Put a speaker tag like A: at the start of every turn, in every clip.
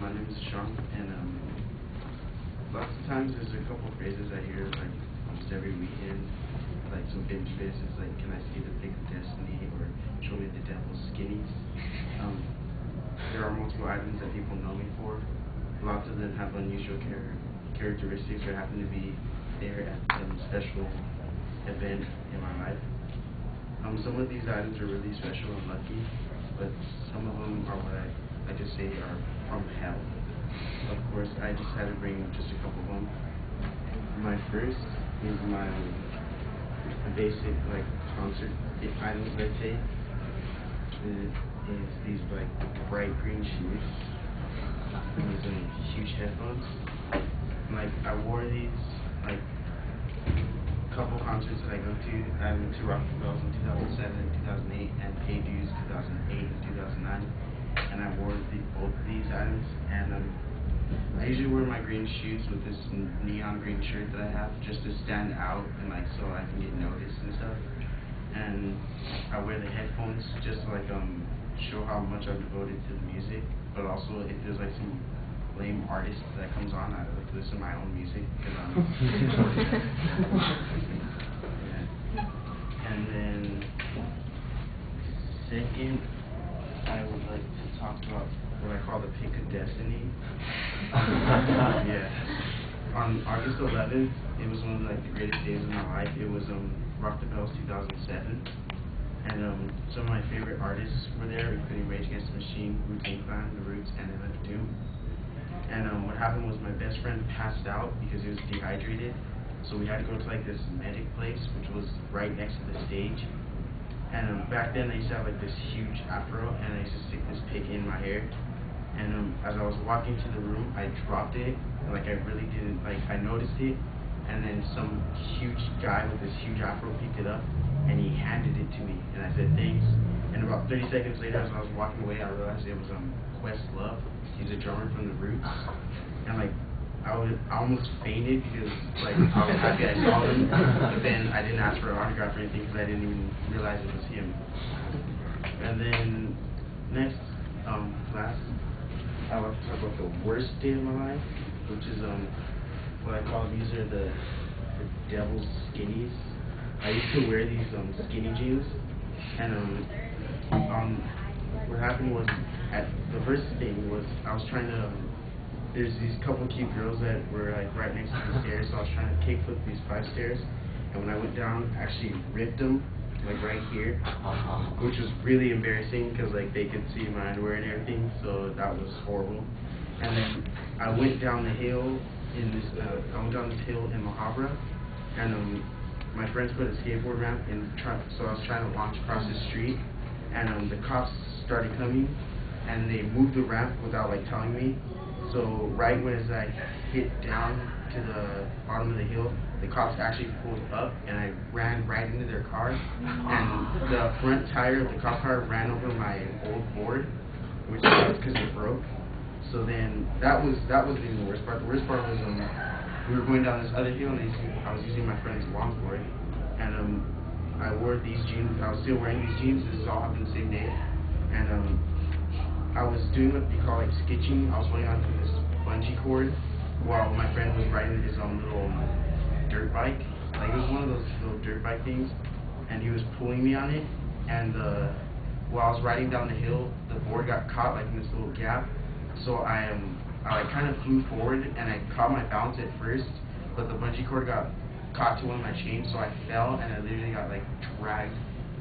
A: my name is DaShawn, and lots of times there's a couple phrases I hear like almost every weekend, like some binge phrases like "Can I see the pick of destiny?" or "Show me the devil's skinnies." There are multiple items that people know me for. Lots of them have unusual characteristics or happen to be there at some special event in my life. Some of these items are really special and lucky, but some of them are what I just say are from hell. Of course, I just had to bring just a couple of them. My first is my basic like concert items I take. Is these like bright green shoes and these huge headphones. Like I wore these like couple concerts that I go to. I went to Rock the Bells in 2007 and 2008 and paid dues 2008 and 2009. And I wore both of these items. And I usually wear my green shoes with this neon green shirt that I have just to stand out and like so I can get noticed and stuff. And I wear the headphones just to like show how much I'm devoted to the music, but also if there's like some lame artist that comes on, I like to listen to my own music because I'm yeah. And then second, I would like to talk about what I call the pick of destiny. Yeah. On August 11th, it was one of like the greatest days of my life. It was Rock the Bells 2007. And some of my favorite artists were there, including Rage Against the Machine, Wu-Tang Clan, The Roots, and MF Doom. And what happened was my best friend passed out because he was dehydrated. So we had to go to like this medic place, which was right next to the stage. And back then I used to have like this huge afro, and I used to stick this pick in my hair. And as I was walking to the room, I dropped it. And, like I really didn't, like I noticed it. And then some huge guy with this huge afro picked it up, and he handed it to me, and I said thanks. And about 30 seconds later, as I was walking away, I realized it was Questlove. He's a drummer from The Roots, and like I almost fainted because like I was happy I saw him, but then I didn't ask for an autograph or anything because I didn't even realize it was him. And then next, last, I want to talk about the worst day of my life, which is what I call these are the devil's skinnies. I used to wear these skinny jeans, and what happened was the first thing was I was trying to. There's these couple cute girls that were like right next to the stairs, so I was trying to kickflip these 5 stairs, and when I went down, I actually ripped them like right here, which was really embarrassing because like they could see my underwear and everything, so that was horrible. And then I went down the hill in this. I went down this hill in Mahabra, and my friends put a skateboard ramp in, so I was trying to launch across the street, and the cops started coming, and they moved the ramp without like telling me. So right when I hit down to the bottom of the hill, the cops actually pulled up, and I ran right into their car, and the front tire of the cop car ran over my old board, which was because it broke. So then that was even the worst part. The worst part was we were going down this other hill, and I was using my friend's longboard, and I wore these jeans. I was still wearing these jeans. This all happened the same day, and I was doing what they call like skitching. I was holding onto this bungee cord while my friend was riding his own little dirt bike. Like it was one of those little dirt bike things, and he was pulling me on it. And while I was riding down the hill, the board got caught like in this little gap. So I like kind of flew forward, and I caught my balance at first, but the bungee cord got caught to one of my chains, so I fell, and I literally got like dragged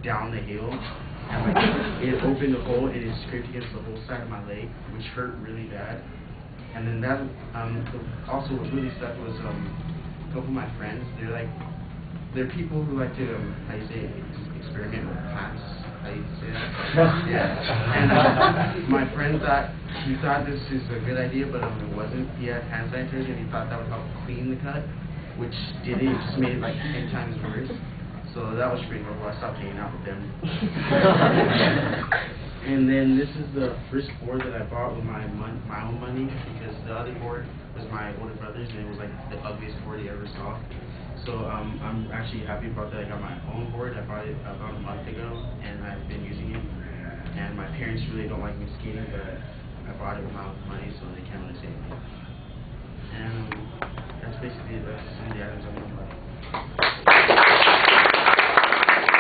A: down the hill, and like it opened a hole, and it scraped against the whole side of my leg, which hurt really bad. And then that also what really stuck was a couple of my friends. They're people who like to how you say experiment with plants. How you say that? Yeah. And my friend thought this is a good idea, but it wasn't. He had hand sanitizer, and he thought that would help clean the cut, which didn't. It just made it like 10 times worse. So that was pretty horrible. I stopped hanging out with them. And then this is the first board that I bought with my own money, because the other board was my older brother's, and it was like the ugliest board he ever saw. So I'm actually happy about that. I got my own board. I bought it about a month ago, and I've been using it. And my parents really don't like me skating, but I bought it with my own money, so they can't really say anything. And that's basically some of the items I'm going to buy.